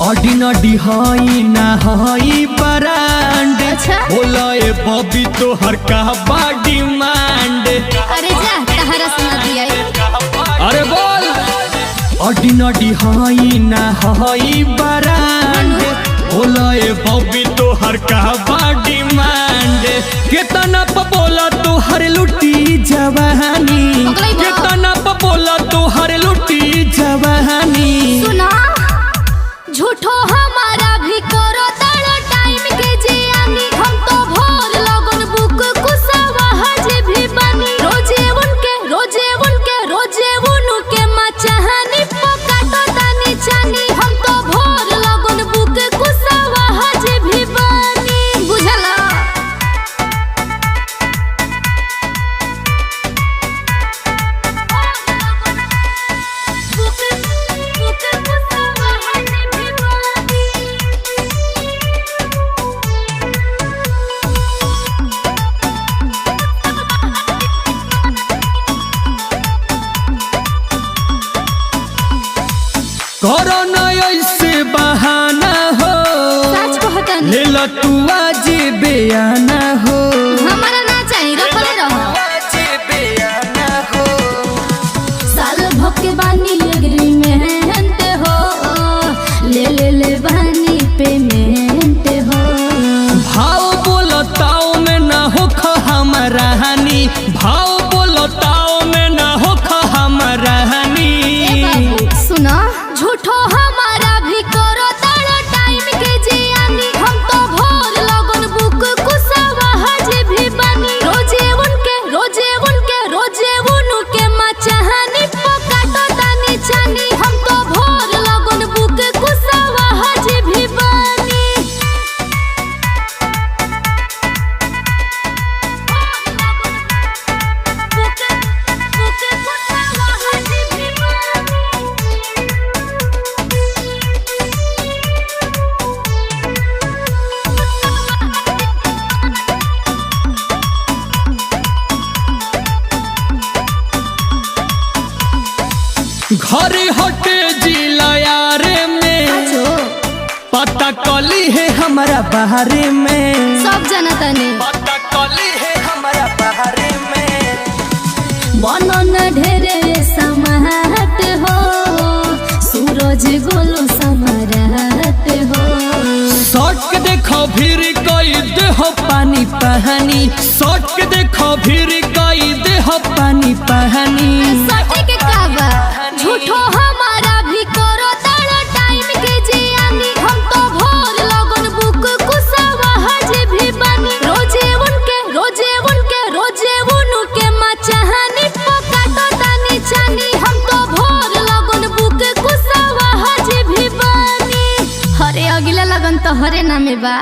Ordinary हाई ना हाई brand. बोला ए Bobby तो हर का डिमांड। अरे जा तहरा सुना दिया। अरे बोल ऑर्डिनरी हाई ना हाई ब्रांड। बोला ए बॉबी तो हर का डिमांड। कितना बोला तो हर लुटी जवानी। कितना बोला तो हर लुटी जवानी। सुना झूठो हमारा भी करो तड़ो टाइम के जियानी। हम तो भोर लगन बुक कुसवा हज भी बनी। रोजे उनके मचानी पकाटो तानी चानी। हम तो भोर लगन बुक कुसवा हज भी बनी। बुझला करो न ऐसे बहाना हो। सच कहतन ले लो तू आज बयाना हो। हमारा ना चाहिए रखले रहो। साल भके बानी एग्रीमेंट हो। ले बानी पेमेंट हो। भाव बोलताओ में ना हो हमारा हानि। भाव बोलताओ में ना हो हमारा हानि। सुना झूठो हमारा भी करो तड़ो टाइम के जियानी। हम तो भोर लगन बुक कुसवा हज भी बनी। रोजे उनके मचानी पकाटो तानी चानी। हम तो भोर लगन बुक कुसवा हज भी बनी। घर हटे जिला यारे में। पता कली है हमारा बाहरे में। सब जनता ने पता कली है हमारा बाहरे में। बनन ढेरे समाहत हो। सूरज गोलो समरहत हो। सट के देखो फिर कई देहो पानी पहानी। सट के देखो फिर कई देहो पानी पहानी। सटे के काबा झूठो हमारा भी करो तड़ो टाइम के जियानी। हम तो भोर लगन बुक कुसवा हज भी बनी। रोजे उनके मचानी पकाटो तानी चानी। हम तो भोर लगन बुक कुसवा हज भी बनी। हरे अगिला लगन तो हरे नामे बा।